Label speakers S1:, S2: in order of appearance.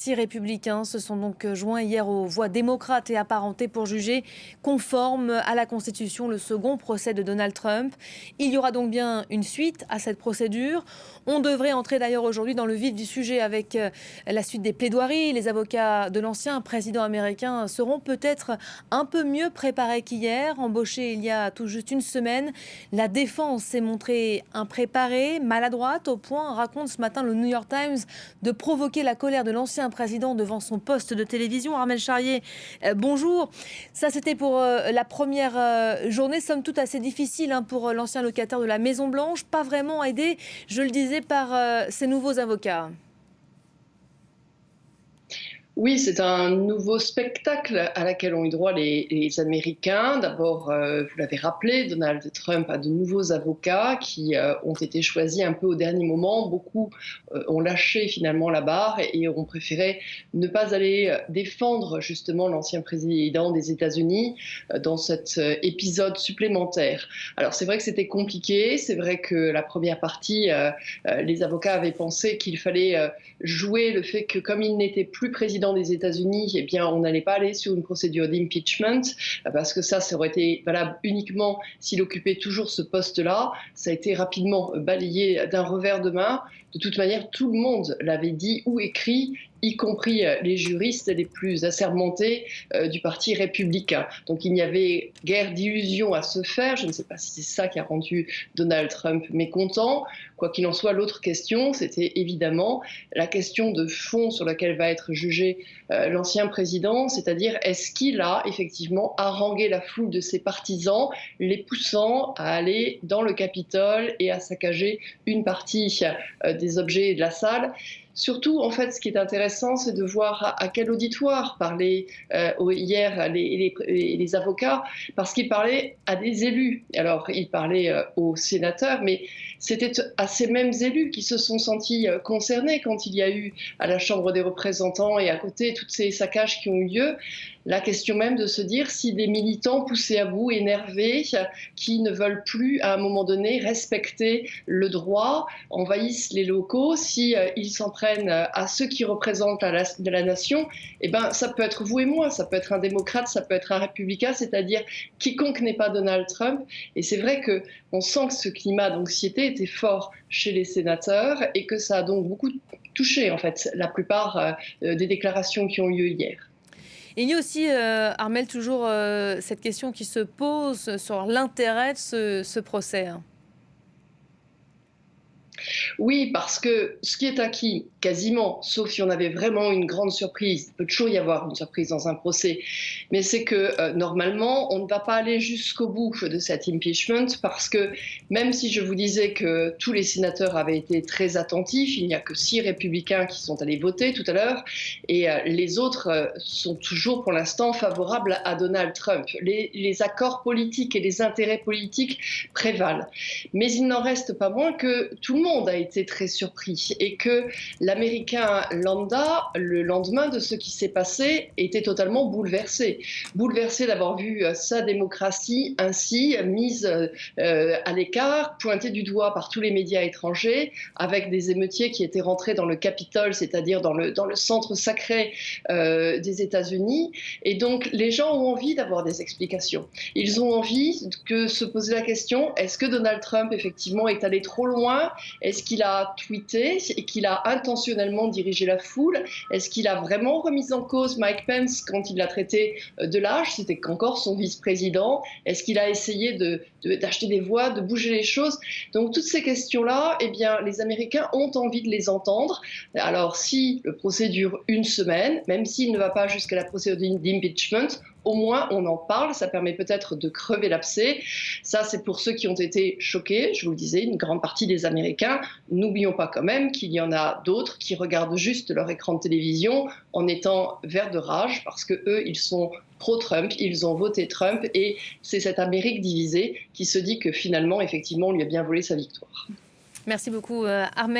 S1: partis républicains se sont donc joints hier aux voix démocrates et apparentées pour juger conforme à la Constitution le second procès de Donald Trump. Il y aura donc bien une suite à cette procédure. On devrait entrer d'ailleurs aujourd'hui dans le vif du sujet avec la suite des plaidoiries. Les avocats de l'ancien président américain seront peut-être un peu mieux préparés qu'hier. Embauchés il y a tout juste une semaine, la défense s'est montrée impréparée, maladroite, au point, raconte ce matin le New York Times, de provoquer la colère de l'ancien président devant son poste de télévision. Armel Charrier, bonjour. Ça, c'était pour la première journée, somme toute assez difficile pour l'ancien locataire de la Maison-Blanche, pas vraiment aidé, je le disais, par ses nouveaux avocats.
S2: Oui, c'est un nouveau spectacle à laquelle ont eu droit les Américains. D'abord, vous l'avez rappelé, Donald Trump a de nouveaux avocats qui ont été choisis un peu au dernier moment. Beaucoup ont lâché finalement la barre et ont préféré ne pas aller défendre justement l'ancien président des États-Unis dans cet épisode supplémentaire. Alors c'est vrai que c'était compliqué, c'est vrai que la première partie, les avocats avaient pensé qu'il fallait jouer le fait que comme il n'était plus président des États-Unis, eh bien, on n'allait pas aller sur une procédure d'impeachment, parce que ça aurait été valable uniquement s'il occupait toujours ce poste-là. Ça a été rapidement balayé d'un revers de main. De toute manière, tout le monde l'avait dit ou écrit, y compris les juristes les plus assermentés du parti républicain. Donc il n'y avait guère d'illusions à se faire. Je ne sais pas si c'est ça qui a rendu Donald Trump mécontent. Quoi qu'il en soit, l'autre question, c'était évidemment la question de fond sur laquelle va être jugé l'ancien président, c'est-à-dire est-ce qu'il a effectivement harangué la foule de ses partisans, les poussant à aller dans le Capitole et à saccager une partie des objets de la salle. Surtout, en fait, ce qui est intéressant, c'est de voir à quel auditoire parlaient hier les avocats, parce qu'ils parlaient à des élus. Alors, ils parlaient aux sénateurs, mais c'était à ces mêmes élus qui se sont sentis concernés quand il y a eu à la Chambre des représentants et à côté toutes ces saccages qui ont eu lieu. La question même de se dire si des militants poussés à bout, énervés, qui ne veulent plus à un moment donné respecter le droit, envahissent les locaux, si ils s'en prennent à ceux qui représentent la nation, eh ben, ça peut être vous et moi, ça peut être un démocrate, ça peut être un républicain, c'est-à-dire quiconque n'est pas Donald Trump. Et c'est vrai qu'on sent que ce climat d'anxiété était fort chez les sénateurs et que ça a donc beaucoup touché en fait la plupart des déclarations qui ont eu lieu hier.
S1: Il y a aussi, Armel, toujours cette question qui se pose sur l'intérêt de ce procès.
S2: Oui, parce que ce qui est acquis, quasiment, sauf si on avait vraiment une grande surprise, il peut toujours y avoir une surprise dans un procès, mais c'est que normalement, on ne va pas aller jusqu'au bout de cet impeachment parce que même si je vous disais que tous les sénateurs avaient été très attentifs, il n'y a que 6 républicains qui sont allés voter tout à l'heure et les autres sont toujours pour l'instant favorables à Donald Trump. Les accords politiques et les intérêts politiques prévalent. Mais il n'en reste pas moins que tout le monde a été très surpris et que l'Américain lambda, le lendemain de ce qui s'est passé, était totalement bouleversé. Bouleversé d'avoir vu sa démocratie ainsi mise à l'écart, pointée du doigt par tous les médias étrangers, avec des émeutiers qui étaient rentrés dans le Capitole, c'est-à-dire dans le centre sacré des États-Unis. Et donc, les gens ont envie d'avoir des explications. Ils ont envie de se poser la question, est-ce que Donald Trump, effectivement, est allé trop loin ? Est-ce qu'il a tweeté et qu'il a intentionnellement dirigé la foule? Est-ce qu'il a vraiment remis en cause Mike Pence quand il l'a traité de lâche? C'était qu'encore son vice-président. Est-ce qu'il a essayé d'acheter des voix, de bouger les choses? Donc toutes ces questions-là, eh bien, les Américains ont envie de les entendre. Alors si le procès dure une semaine, même s'il ne va pas jusqu'à la procédure d'impeachment, au moins on en parle, ça permet peut-être de crever l'abcès. Ça, c'est pour ceux qui ont été choqués, je vous le disais, une grande partie des Américains. N'oublions pas quand même qu'il y en a d'autres qui regardent juste leur écran de télévision en étant verts de rage parce que eux, ils sont pro-Trump, ils ont voté Trump et c'est cette Amérique divisée qui se dit que finalement, effectivement, on lui a bien volé sa victoire.
S1: Merci beaucoup, Armel.